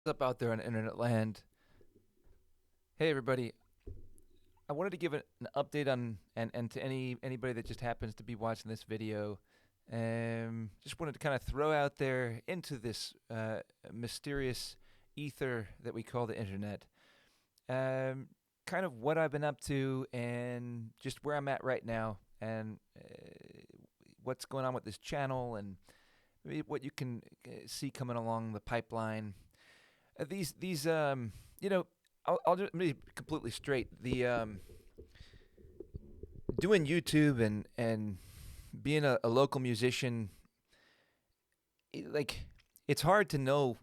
What's up out there on internet land? Hey everybody, I wanted to give an update on and to anybody that just happens to be watching this video. Just wanted to kind of throw out there into this mysterious ether that we call the internet. Um, Kind of what I've been up to and just where I'm at right now, and what's going on with this channel, and maybe what you can see coming along the pipeline. These you know, I'll just be completely straight. The Doing YouTube and being a local musician, like, it's hard to know.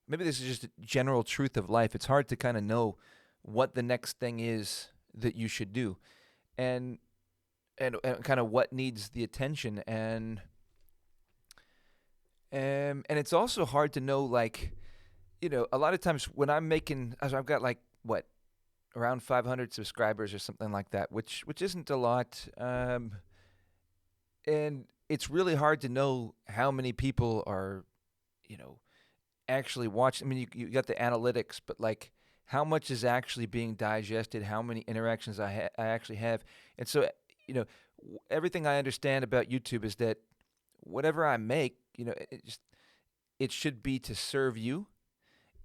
Maybe this is just a general truth of life. It's hard to kind of know what the next thing is that you should do, and and kind of what needs the attention, and it's also hard to know, like, a lot of times when I'm making, as I've got like what, around 500 subscribers or something like that, which isn't a lot. And it's really hard to know how many people are, you know, actually watching. I mean, you got the analytics, but like, how much is actually being digested? How many interactions I actually have? And so, everything I understand about YouTube is that whatever I make, it should be to serve you.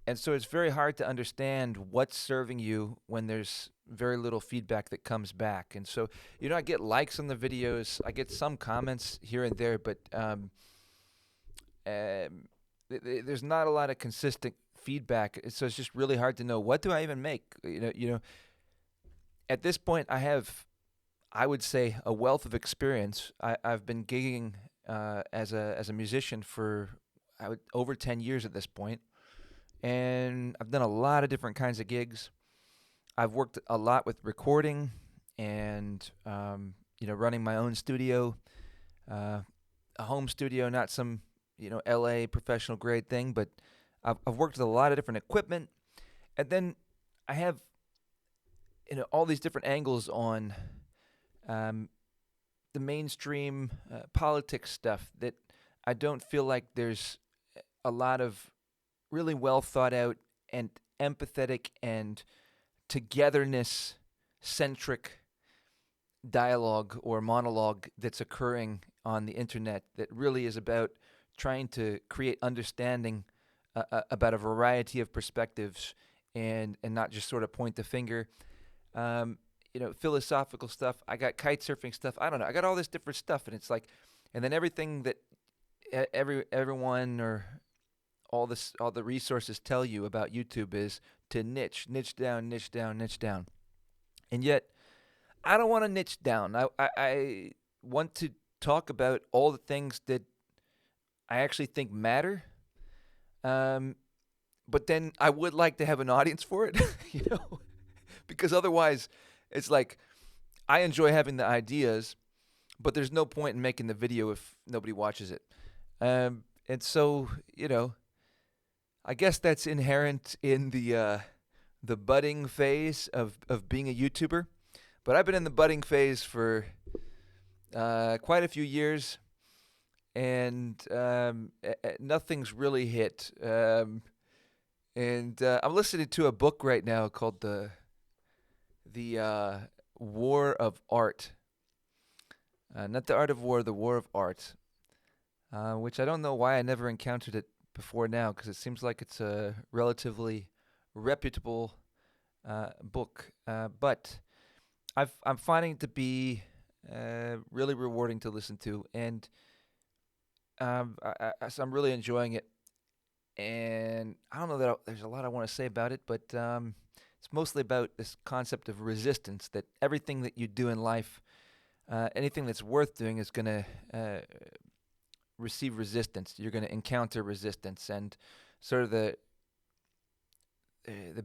And so it's very hard to understand what's serving you when there's very little feedback that comes back. And so, I get likes on the videos, I get some comments here and there, but there's not a lot of consistent feedback. So it's just really hard to know, what do I even make. At this point, I have, I would say, a wealth of experience. I've been gigging as a musician for over 10 years at this point, and I've done a lot of different kinds of gigs. I've worked a lot with recording and running my own studio, uh, a home studio, not some LA professional grade thing, but I've worked with a lot of different equipment, and then I have all these different angles on um, the mainstream politics stuff that I don't feel like there's a lot of really well thought out and empathetic and togetherness centric dialogue or monologue that's occurring on the internet that really is about trying to create understanding about a variety of perspectives, and not just sort of point the finger. Philosophical stuff. I got kite surfing stuff. I don't know. I got all this different stuff, and it's like, and then everything that everyone or all the resources tell you about YouTube is to niche down, niche down, niche down. And yet, I don't want to niche down. I want to talk about all the things that I actually think matter. Um, but then I would like to have an audience for it, you know, because otherwise, it's like, I enjoy having the ideas, but there's no point in making the video if nobody watches it. And so, I guess that's inherent in the budding phase of being a YouTuber. But I've been in the budding phase for quite a few years, and nothing's really hit. And I'm listening to a book right now called the War of Art. Not the art of war, the war of art, which I don't know why I never encountered it before now, because it seems like it's a relatively reputable book. But I'm finding it to be really rewarding to listen to, and so I'm really enjoying it. And I don't know that there's a lot I want to say about it, but it's mostly about this concept of resistance. That everything that you do in life, anything that's worth doing, is going to receive resistance. You're going to encounter resistance, and sort of the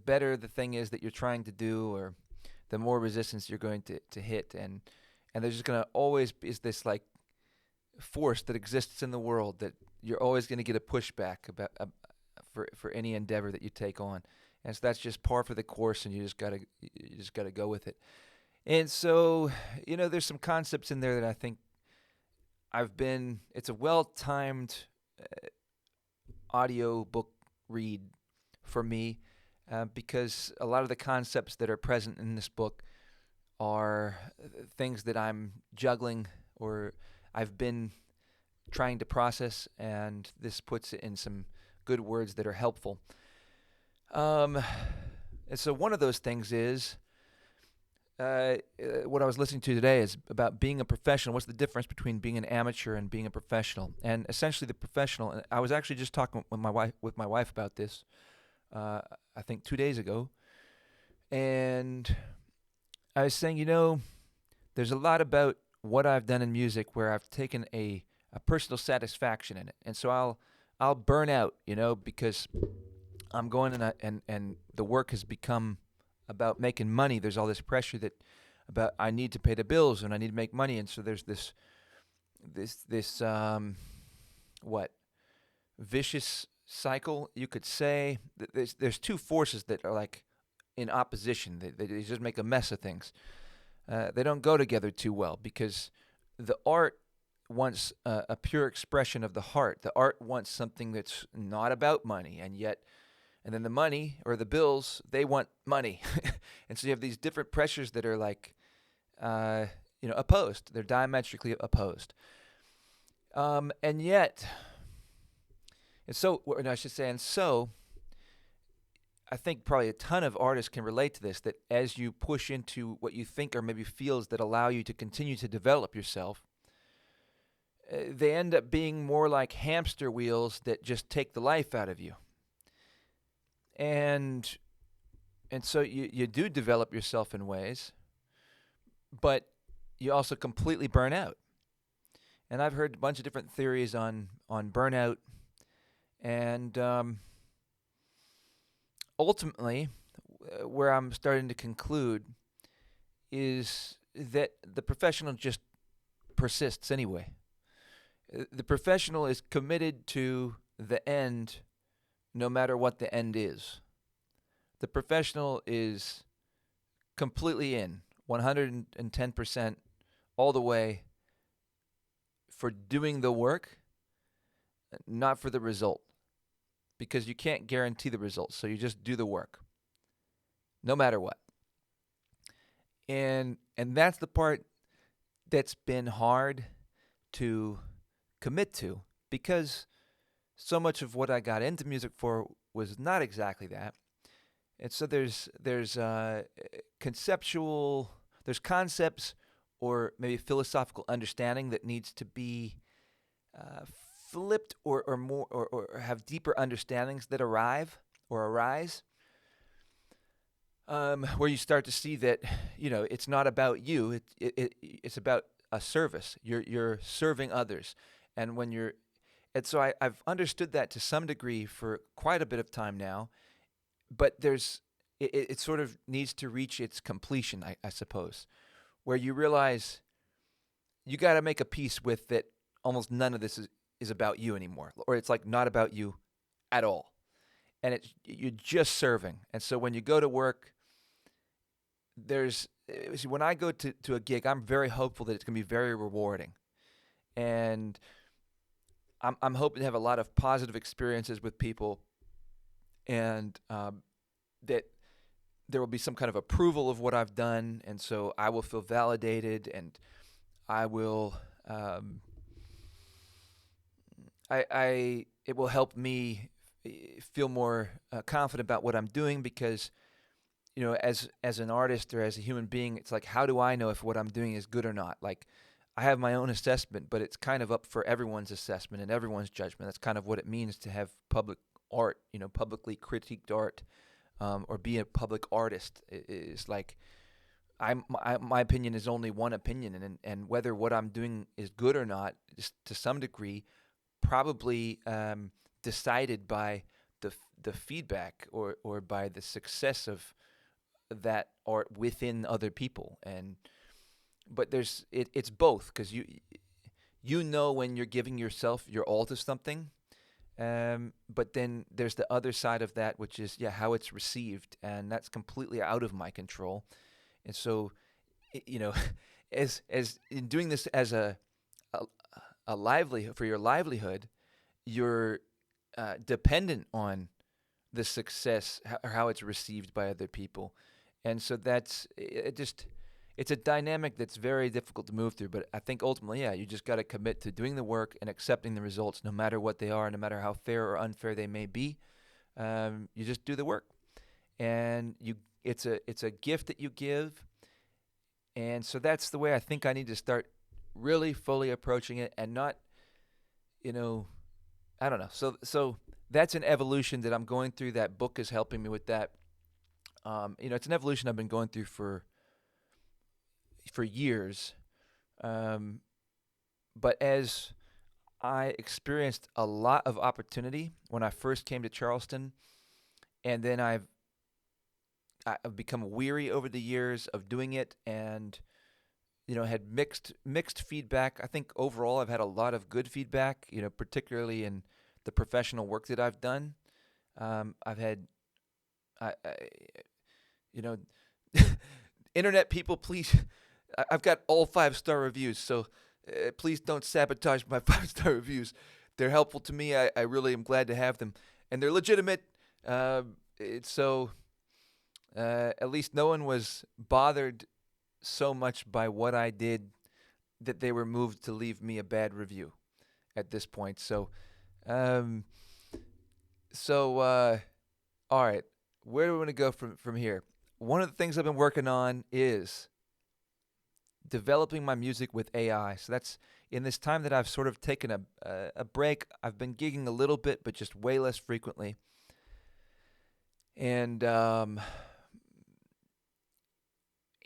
better the thing is that you're trying to do, or the more resistance you're going to hit, and there's just going to always be this, like, force that exists in the world, that you're always going to get a pushback about for any endeavor that you take on, and so that's just par for the course, and you just gotta go with it. And so, there's some concepts in there that I think it's a well timed audio book read for me because a lot of the concepts that are present in this book are things that I'm juggling or I've been trying to process, and this puts it in some good words that are helpful. Um, and so one of those things is what I was listening to today is about being a professional. What's the difference between being an amateur and being a professional? And essentially, the professional. And I was actually just talking with my wife about this. I think 2 days ago, and I was saying, there's a lot about what I've done in music where I've taken a personal satisfaction in it, and so I'll burn out, because I'm going and the work has become about making money. There's all this pressure that about I need to pay the bills and I need to make money, and so there's this what vicious cycle, you could say. There's two forces that are like in opposition. They just make a mess of things. They don't go together too well because the art wants a pure expression of the heart. The art wants something that's not about money, and then the money or the bills, they want money. And so you have these different pressures that are like, opposed. They're diametrically opposed. And yet, and so I think probably a ton of artists can relate to this, that as you push into what you think or maybe feels that allow you to continue to develop yourself, they end up being more like hamster wheels that just take the life out of you. And so you do develop yourself in ways, but you also completely burn out. And I've heard a bunch of different theories on burnout, and ultimately, where I'm starting to conclude is that the professional just persists anyway. The professional is committed to the end no matter what the end is. The professional is completely in, 110% all the way for doing the work, not for the result. Because you can't guarantee the results, so you just do the work, no matter what. And that's the part that's been hard to commit to, because so much of what I got into music for was not exactly that. And so there's concepts or maybe philosophical understanding that needs to be flipped or more or have deeper understandings that arise, where you start to see that it's not about you. It's about a service. You're serving others, and so I've understood that to some degree for quite a bit of time now, but it sort of needs to reach its completion, I suppose, where you realize you got to make a peace with that. Almost none of this is about you anymore, or it's like not about you at all, and you're just serving. And so when you go to work, when I go to a gig, I'm very hopeful that it's going to be very rewarding, and I'm hoping to have a lot of positive experiences with people, and that there will be some kind of approval of what I've done, and so I will feel validated, and I will it will help me feel more confident about what I'm doing, because as an artist or as a human being, it's like, how do I know if what I'm doing is good or not? Like, I have my own assessment, but it's kind of up for everyone's assessment and everyone's judgment. That's kind of what it means to have public art, publicly critiqued art, or be a public artist. It's like my opinion is only one opinion, and whether what I'm doing is good or not, is to some degree probably decided by the feedback or by the success of that art within other people. But it's both, because you know when you're giving yourself your all to something, but then there's the other side of that, which is how it's received, and that's completely out of my control. And so, as in doing this as a livelihood, for your livelihood, you're dependent on the success or how it's received by other people. And so that's it. Just it's a dynamic that's very difficult to move through. But I think ultimately, yeah, you just got to commit to doing the work and accepting the results, no matter what they are, no matter how fair or unfair they may be. You just do the work, and it's a gift that you give. And so that's the way I think I need to start really fully approaching it, and not, you know, I don't know. So that's an evolution that I'm going through. That book is helping me with that. It's an evolution I've been going through for years. Um, but as I experienced a lot of opportunity when I first came to Charleston, and then I've become weary over the years of doing it, and had mixed feedback. I think overall I've had a lot of good feedback, particularly in the professional work that I've done. I've had, I you know, internet people, please. I've got all 5-star reviews, so please don't sabotage my 5-star reviews. They're helpful to me. I really am glad to have them, and they're legitimate. So at least no one was bothered so much by what I did that they were moved to leave me a bad review at this point. Um, so all right, where do we want to go from here? One of the things I've been working on is developing my music with AI. So that's in this time that I've sort of taken a break. I've been gigging a little bit, but just way less frequently. And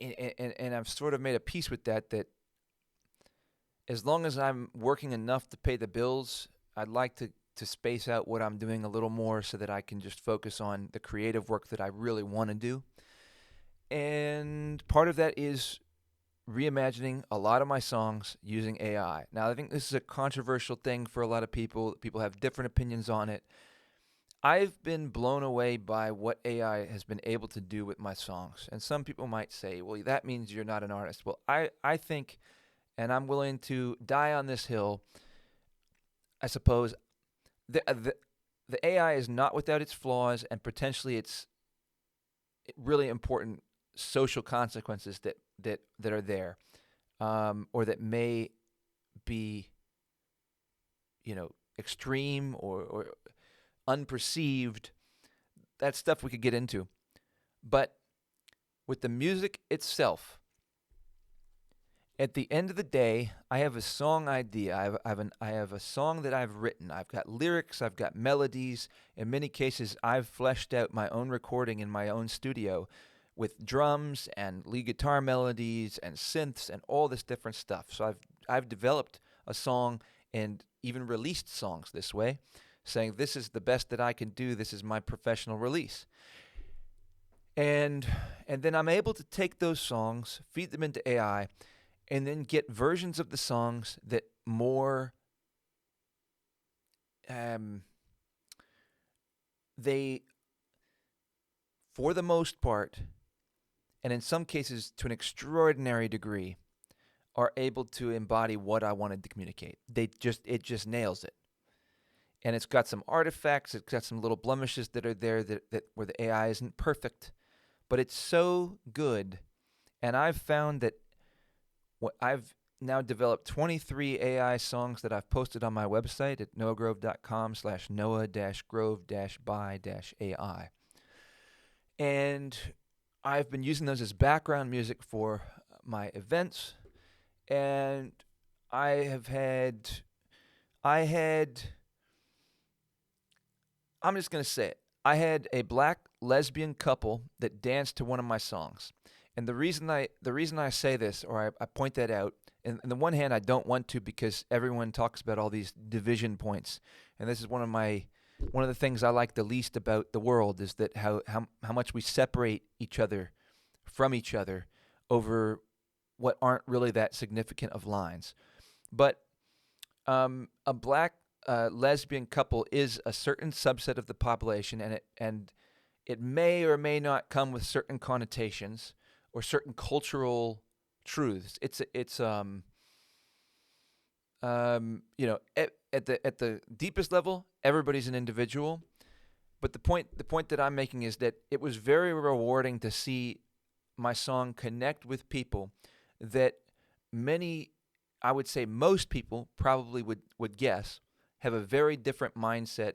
and I've sort of made a peace with that as long as I'm working enough to pay the bills, I'd like to space out what I'm doing a little more so that I can just focus on the creative work that I really want to do. And part of that is reimagining a lot of my songs using AI. Now, I think this is a controversial thing for a lot of people. People have different opinions on it. I've been blown away by what AI has been able to do with my songs. And some people might say, well, that means you're not an artist. Well, I think, and I'm willing to die on this hill, I suppose, the AI is not without its flaws and potentially its really important social consequences that are there, or that may be, extreme or unperceived. That's stuff we could get into. But with the music itself, at the end of the day, I have a song idea. I have a song that I've written. I've got lyrics. I've got melodies. In many cases, I've fleshed out my own recording in my own studio with drums and lead guitar melodies and synths and all this different stuff. So I've developed a song and even released songs this way, saying this is the best that I can do. This is my professional release. And then I'm able to take those songs, feed them into AI, and then get versions of the songs that more they, for the most part, and in some cases to an extraordinary degree, are able to embody what I wanted to communicate. It just nails it. And it's got some artifacts, it's got some little blemishes that are there that where the AI isn't perfect, but it's so good. And I've found that I've now developed 23 AI songs that I've posted on my website at noahgrove.com/noah-grove-by-AI. And I've been using those as background music for my events. And I'm just going to say it. I had a black lesbian couple that danced to one of my songs. And the reason I say this, or I point that out, and on the one hand, I don't want to because everyone talks about all these division points, and this is one of the things I like the least about the world is that how much we separate each other from each other over what aren't really that significant of lines. But a black lesbian couple is a certain subset of the population, and it may or may not come with certain connotations or certain cultural truths. At the deepest level, everybody's an individual, But the point that I'm making is that it was very rewarding to see my song connect with people that many, I would say most people probably would guess, have a very different mindset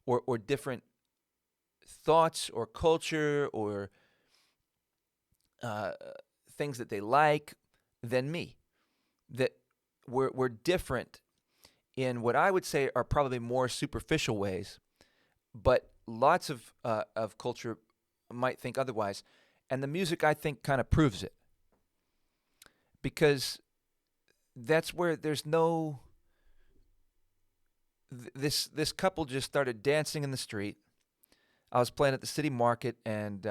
or different thoughts or culture or uh, things that they like than me. That we're different in what I would say are probably more superficial ways, but lots of culture might think otherwise. And the music, I think, kind of proves it because that's where there's no. This couple just started dancing in the street. I was playing at the city market and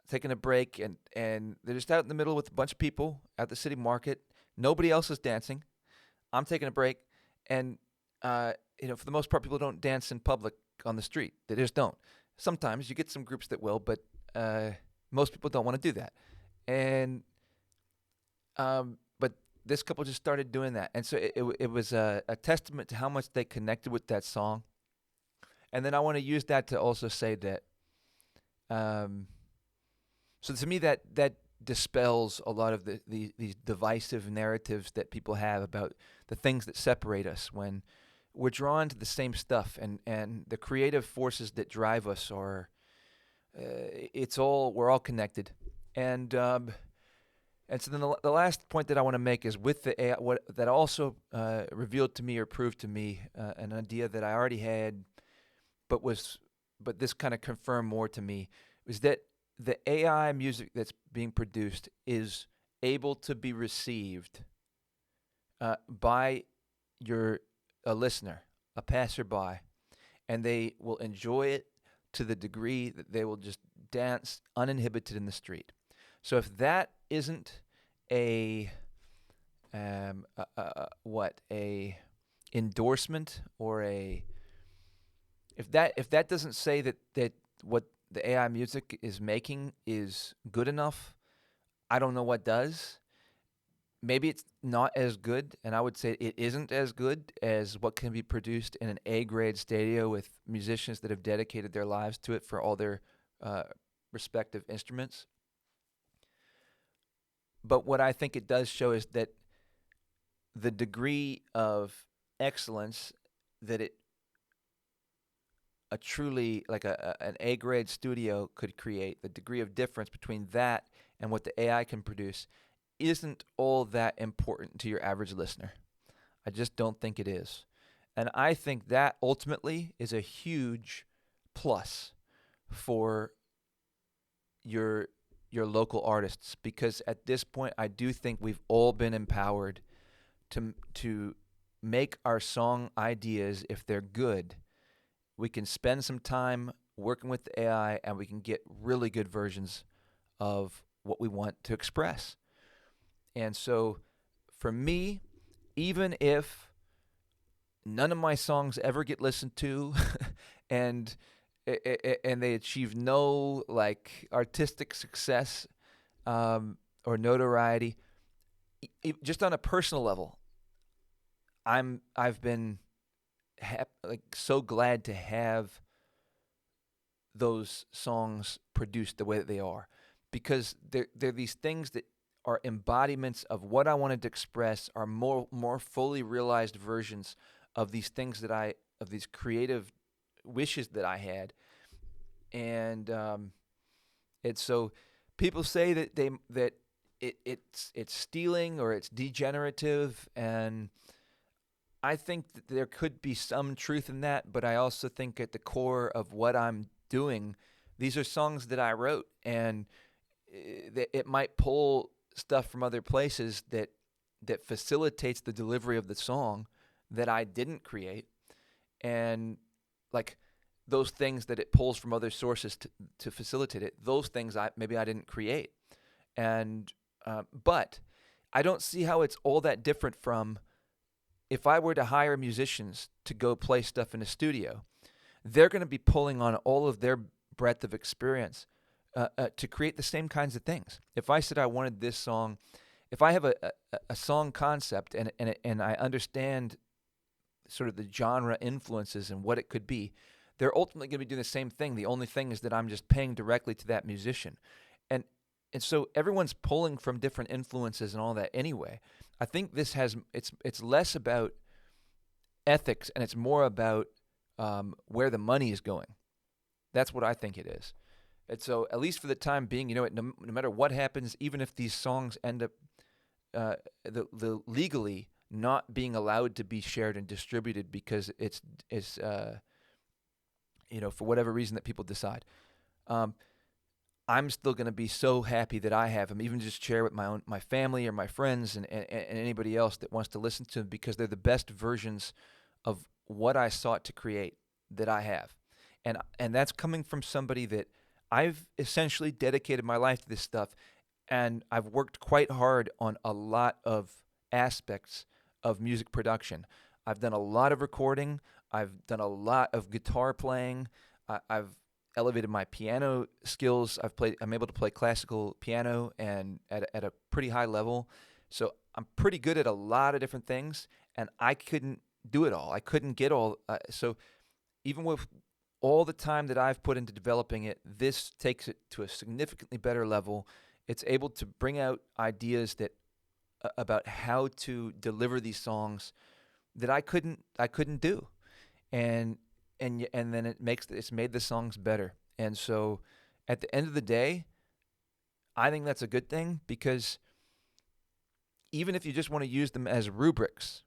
taking a break, and they're just out in the middle with a bunch of people at the city market. Nobody else is dancing. I'm taking a break, and for the most part, people don't dance in public on the street. They just don't. Sometimes you get some groups that will, but most people don't want to do that. And but this couple just started doing that, and so it was a testament to how much they connected with that song. And then I want to use that to also say that. So to me, that dispels a lot of these divisive narratives that people have about the things that separate us when we're drawn to the same stuff, and the creative forces that drive us are we're all connected. And so then the last point that I want to make is with the AI, what that also revealed to me or proved to me an idea that I already had, but this kind of confirmed more to me, was that the AI music that's being produced is able to be received by a listener, a passerby, and they will enjoy it to the degree that they will just dance uninhibited in the street. So if that isn't a endorsement or if that doesn't say that what the AI music is making is good enough, I don't know what does. Maybe it's not as good, and I would say it isn't as good as what can be produced in an A-grade studio with musicians that have dedicated their lives to it for all their respective instruments. But what I think it does show is that the degree of excellence that a truly like an A-grade studio could create, the degree of difference between that and what the AI can produce isn't all that important to your average listener. I just don't think it is. And I think that ultimately is a huge plus for your local artists, because at this point I do think we've all been empowered to make our song ideas, if they're good, we can spend some time working with the AI and we can get really good versions of what we want to express. And so for me, even if none of my songs ever get listened to and they achieve no like artistic success or notoriety, just on a personal level, I've been so glad to have those songs produced the way that they are, because they're these things that are embodiments of what I wanted to express, are more fully realized versions of these things of these creative wishes that I had. And it's so people say that it's stealing or it's degenerative, and I think that there could be some truth in that, but I also think at the core of what I'm doing, these are songs that I wrote, and it might pull stuff from other places that facilitates the delivery of the song that I didn't create, and like those things that it pulls from other sources to facilitate it, those things maybe I didn't create, and but I don't see how it's all that different from if I were to hire musicians to go play stuff in a studio. They're going to be pulling on all of their breadth of experience to create the same kinds of things. If I said I wanted this song, if I have a song concept and I understand sort of the genre influences and what it could be, they're ultimately going to be doing the same thing. The only thing is that I'm just paying directly to that musician. And and so everyone's pulling from different influences and all that anyway. I think this has it's less about ethics and it's more about where the money is going. That's what I think it is. And so, at least for the time being, no matter what happens, even if these songs end up the legally not being allowed to be shared and distributed because it's for whatever reason that people decide, um, I'm still going to be so happy that I have them, even just share with my family or my friends and anybody else that wants to listen to them because they're the best versions of what I sought to create that I have, and that's coming from somebody that I've essentially dedicated my life to this stuff, and I've worked quite hard on a lot of aspects of music production. I've done a lot of recording. I've done a lot of guitar playing. I've elevated my piano skills. I'm able to play classical piano and at a pretty high level. So I'm pretty good at a lot of different things, and I couldn't do it all. I couldn't get all. So even with all the time that I've put into developing it, this takes it to a significantly better level. It's able to bring out ideas that about how to deliver these songs that I couldn't do, and and then it's made the songs better. And so, at the end of the day, I think that's a good thing because even if you just want to use them as rubrics,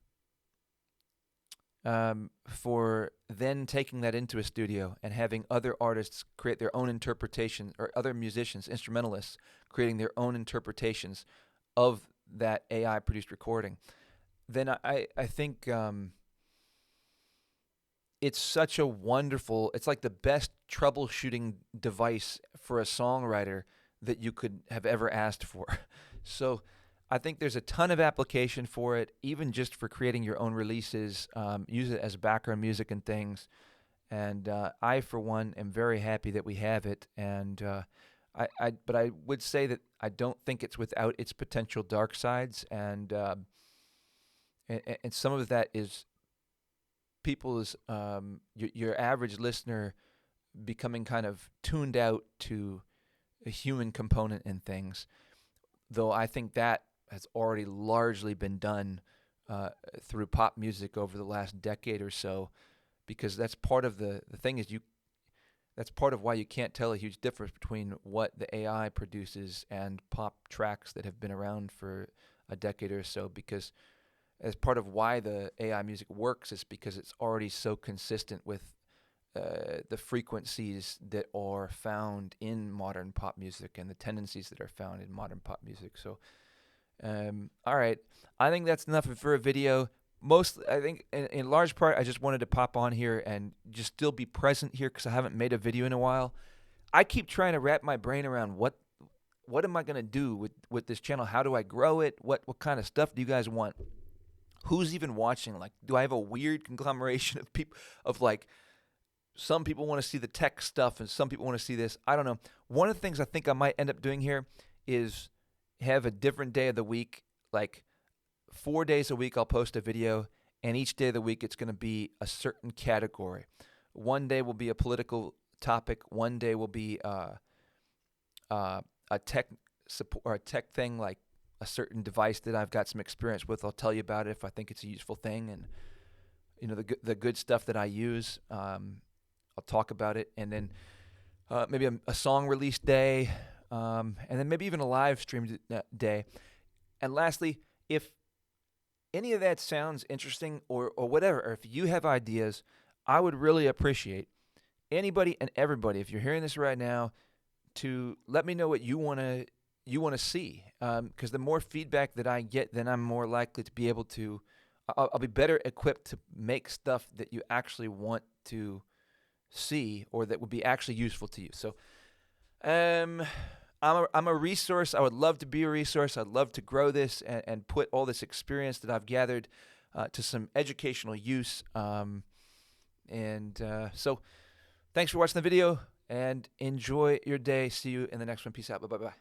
for then taking that into a studio and having other artists create their own interpretation, or other musicians, instrumentalists, creating their own interpretations of that AI produced recording, then I think it's it's like the best troubleshooting device for a songwriter that you could have ever asked for. So I think there's a ton of application for it, even just for creating your own releases. Use it as background music and things. And I, for one, am very happy that we have it. And but I would say that I don't think it's without its potential dark sides. And some of that is people's your average listener becoming kind of tuned out to a human component in things. Though I think that has already largely been done through pop music over the last decade or so, because that's part of the thing is that's part of why you can't tell a huge difference between what the AI produces and pop tracks that have been around for a decade or so, because as part of why the AI music works is because it's already so consistent with the frequencies that are found in modern pop music and the tendencies that are found in modern pop music. So, all right, I think that's enough for a video. I think in large part, I just wanted to pop on here and just still be present here because I haven't made a video in a while. I keep trying to wrap my brain around what am I gonna do with this channel? How do I grow it? What kind of stuff do you guys want? Who's even watching? Like, do I have a weird conglomeration of people like some people want to see the tech stuff and some people want to see this? I don't know. One of the things I think I might end up doing here is have a different day of the week. Like 4 days a week I'll post a video, and each day of the week it's going to be a certain category. One day will be a political topic. One day will be a tech support or a tech thing, like a certain device that I've got some experience with. I'll tell you about it if I think it's a useful thing, and the good stuff that I use. I'll talk about it, and then maybe a song release day, and then maybe even a live stream day. And lastly, if any of that sounds interesting or whatever, or if you have ideas, I would really appreciate anybody and everybody, if you're hearing this right now, to let me know what you want to see, because the more feedback that I get, then I'm more likely to be able to I'll be better equipped to make stuff that you actually want to see or that would be actually useful to you. So I'm a resource. I would love to be a resource. I'd love to grow this and put all this experience that I've gathered to some educational use. So thanks for watching the video and enjoy your day. See you in the next one. Peace out. Bye-bye.